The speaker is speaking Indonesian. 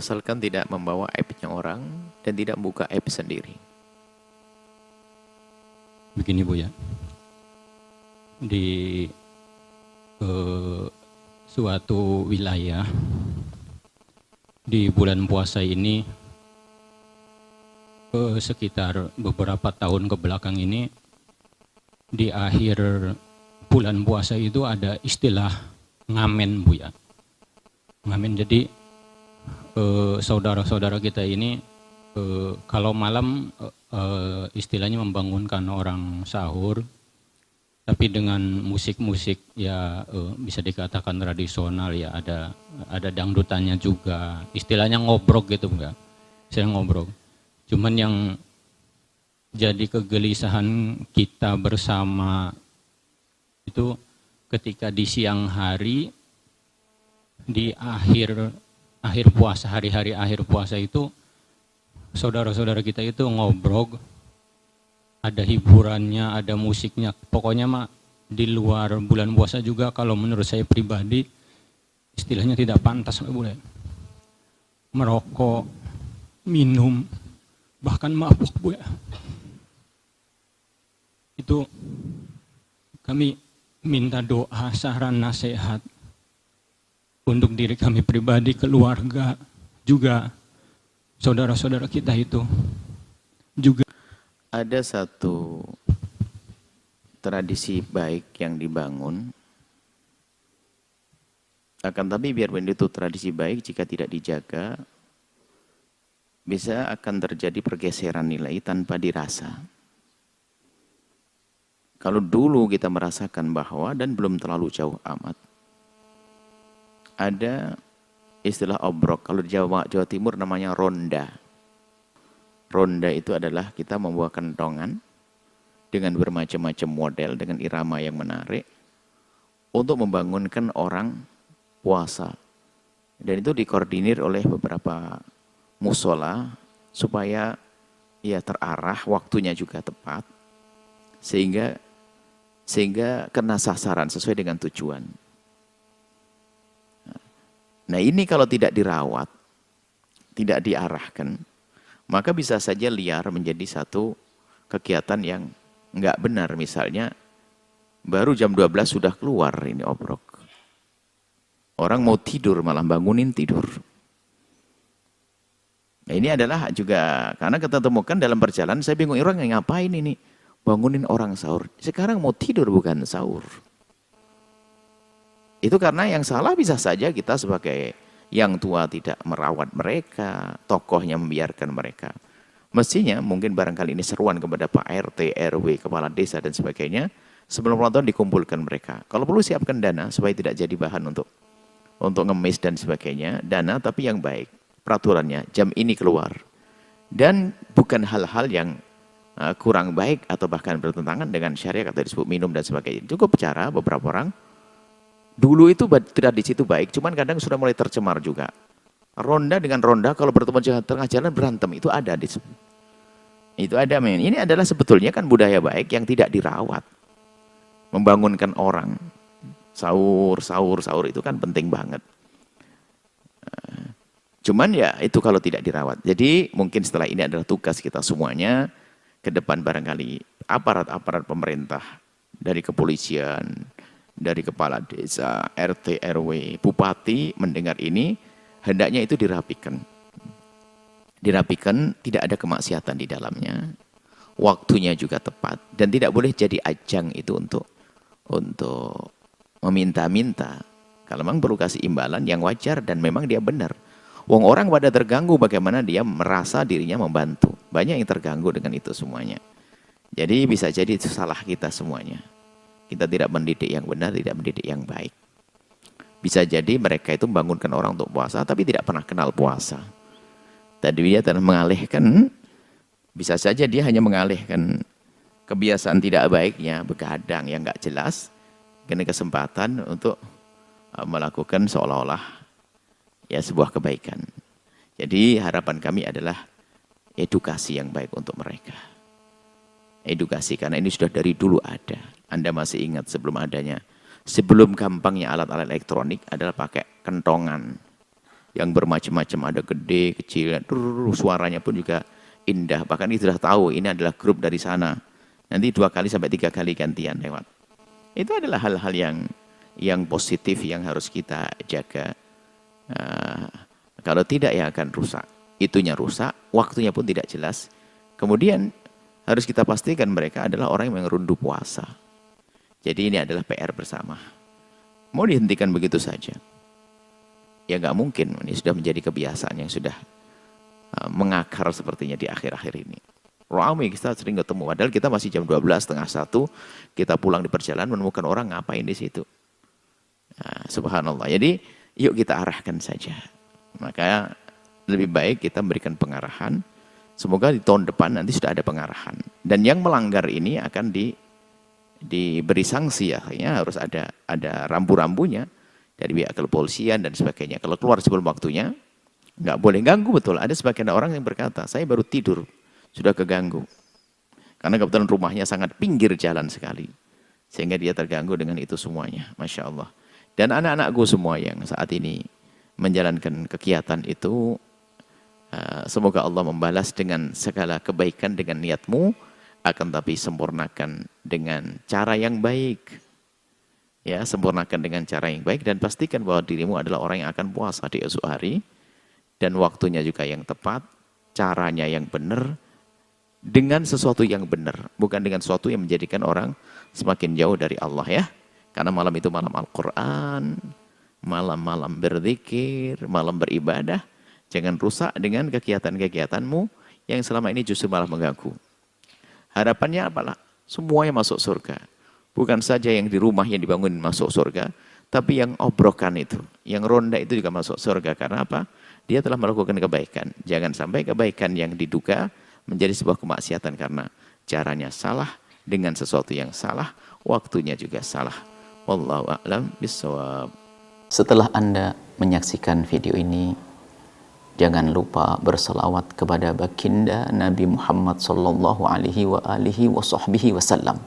asalkan tidak membawa aibnya orang dan tidak membuka aib sendiri. Begini Bu ya, di suatu wilayah di bulan puasa ini, sekitar beberapa tahun ke belakang ini, di akhir bulan puasa itu ada istilah ngamen Bu ya. Ngamen, jadi saudara-saudara kita ini kalau malam istilahnya membangunkan orang sahur, tapi dengan musik-musik ya bisa dikatakan tradisional ya, ada dangdutannya juga, istilahnya ngobrol gitu enggak, saya ngobrol. Cuman yang jadi kegelisahan kita bersama itu ketika di siang hari, di akhir puasa, hari-hari akhir puasa itu, saudara-saudara kita itu ngobrol, ada hiburannya, ada musiknya, pokoknya mah di luar bulan puasa juga kalau menurut saya pribadi istilahnya tidak pantas boleh merokok, minum, bahkan mabuk Bu ya. Itu kami minta doa, saran, nasihat untuk diri kami pribadi, keluarga, juga saudara-saudara kita itu. Juga ada satu tradisi baik yang dibangun, akan tapi biarpun itu tradisi baik, jika tidak dijaga, bisa akan terjadi pergeseran nilai tanpa dirasa. Kalau dulu kita merasakan bahwa, dan belum terlalu jauh amat, ada istilah obrok, kalau di Jawa Timur namanya ronda. Ronda itu adalah kita membawa kentongan dengan bermacam-macam model, dengan irama yang menarik, untuk membangunkan orang puasa. Dan itu dikoordinir oleh beberapa musola, supaya ya terarah, waktunya juga tepat, sehingga kena sasaran sesuai dengan tujuan. Nah ini kalau tidak dirawat, tidak diarahkan, maka bisa saja liar menjadi satu kegiatan yang nggak benar. Misalnya baru jam 12 sudah keluar ini obrok. Orang mau tidur malah bangunin tidur. Nah ini adalah juga karena kita temukan dalam perjalanan, saya bingung orang yang ngapain ini bangunin orang sahur. Sekarang mau tidur bukan sahur. Itu karena yang salah bisa saja kita sebagai yang tua tidak merawat mereka, tokohnya membiarkan mereka. Mestinya mungkin barangkali ini seruan kepada Pak RT, RW, Kepala Desa dan sebagainya, sebelum Ramadan dikumpulkan mereka. Kalau perlu siapkan dana supaya tidak jadi bahan untuk ngemis dan sebagainya, dana tapi yang baik, peraturannya jam ini keluar. Dan bukan hal-hal yang kurang baik atau bahkan bertentangan dengan syariat atau disebut minum dan sebagainya. Cukup bicara beberapa orang. Dulu itu tradisi itu baik, cuman kadang sudah mulai tercemar juga. Ronda dengan ronda kalau bertemu tengah jalan berantem, itu ada. Itu ada men. Ini adalah sebetulnya kan budaya baik yang tidak dirawat. Membangunkan orang. Sahur itu kan penting banget. Cuman ya itu kalau tidak dirawat. Jadi mungkin setelah ini adalah tugas kita semuanya, ke depan barangkali aparat-aparat pemerintah, dari kepolisian, dari kepala desa, RT, RW, bupati mendengar ini, hendaknya itu dirapikan. Dirapikan, tidak ada kemaksiatan di dalamnya, waktunya juga tepat, dan tidak boleh jadi ajang itu untuk meminta-minta. Kalau memang perlu kasih imbalan yang wajar dan memang dia benar. Wong orang pada terganggu, bagaimana dia merasa dirinya membantu. Banyak yang terganggu dengan itu semuanya. Jadi bisa jadi itu salah kita semuanya. Kita tidak mendidik yang benar, tidak mendidik yang baik. Bisa jadi mereka itu membangunkan orang untuk puasa, tapi tidak pernah kenal puasa. Tadi dia telah mengalihkan, bisa saja dia hanya mengalihkan kebiasaan tidak baiknya, begadang yang nggak jelas, kena kesempatan untuk melakukan seolah-olah ya sebuah kebaikan. Jadi harapan kami adalah edukasi yang baik untuk mereka. Edukasi, karena ini sudah dari dulu ada. Anda masih ingat sebelum gampangnya alat-alat elektronik adalah pakai kentongan. yang bermacam-macam, ada gede, kecil, suaranya pun juga indah. Bahkan kita sudah tahu ini adalah grup dari sana. Nanti 2 kali sampai 3 kali gantian lewat. Itu adalah hal-hal yang positif yang harus kita jaga. Kalau tidak ya akan rusak. Itunya rusak, waktunya pun tidak jelas. Kemudian harus kita pastikan mereka adalah orang yang rundu puasa. Jadi ini adalah PR bersama. Mau dihentikan begitu saja? Ya nggak mungkin, ini sudah menjadi kebiasaan yang sudah mengakar sepertinya di akhir-akhir ini. Ramai kita sering ketemu, padahal kita masih jam 12, setengah 1, kita pulang di perjalanan menemukan orang ngapain di situ. Nah, subhanallah. Jadi yuk kita arahkan saja. Maka lebih baik kita memberikan pengarahan. Semoga di tahun depan nanti sudah ada pengarahan. Dan yang melanggar ini akan diberi sanksi ya. Akhirnya harus ada rambu-rambunya dari pihak kepolisian dan sebagainya. Kalau keluar sebelum waktunya, nggak boleh ganggu betul. Ada sebagian orang yang berkata, saya baru tidur, sudah keganggu. Karena kebetulan rumahnya sangat pinggir jalan sekali. Sehingga dia terganggu dengan itu semuanya. Masya Allah. Dan anak-anakku semua yang saat ini menjalankan kegiatan itu, semoga Allah membalas dengan segala kebaikan dengan niatmu, akan tapi sempurnakan dengan cara yang baik. Ya, sempurnakan dengan cara yang baik dan pastikan bahwa dirimu adalah orang yang akan puasa di esok hari dan waktunya juga yang tepat, caranya yang benar, dengan sesuatu yang benar, bukan dengan sesuatu yang menjadikan orang semakin jauh dari Allah ya. Karena malam itu malam Al-Quran, malam-malam berzikir, malam beribadah. Jangan rusak dengan kegiatan-kegiatanmu yang selama ini justru malah mengganggu. Harapannya apalah? Semuanya masuk surga. Bukan saja yang di rumah yang dibangun masuk surga, tapi yang obrokan itu, yang ronda itu juga masuk surga. Karena apa? Dia telah melakukan kebaikan. Jangan sampai kebaikan yang diduga menjadi sebuah kemaksiatan karena caranya salah, dengan sesuatu yang salah, waktunya juga salah. Wallahu a'lam bishawab. Setelah Anda menyaksikan video ini, jangan lupa berselawat kepada baginda Nabi Muhammad sallallahu alaihi wa alihi wa sahbihi wasallam.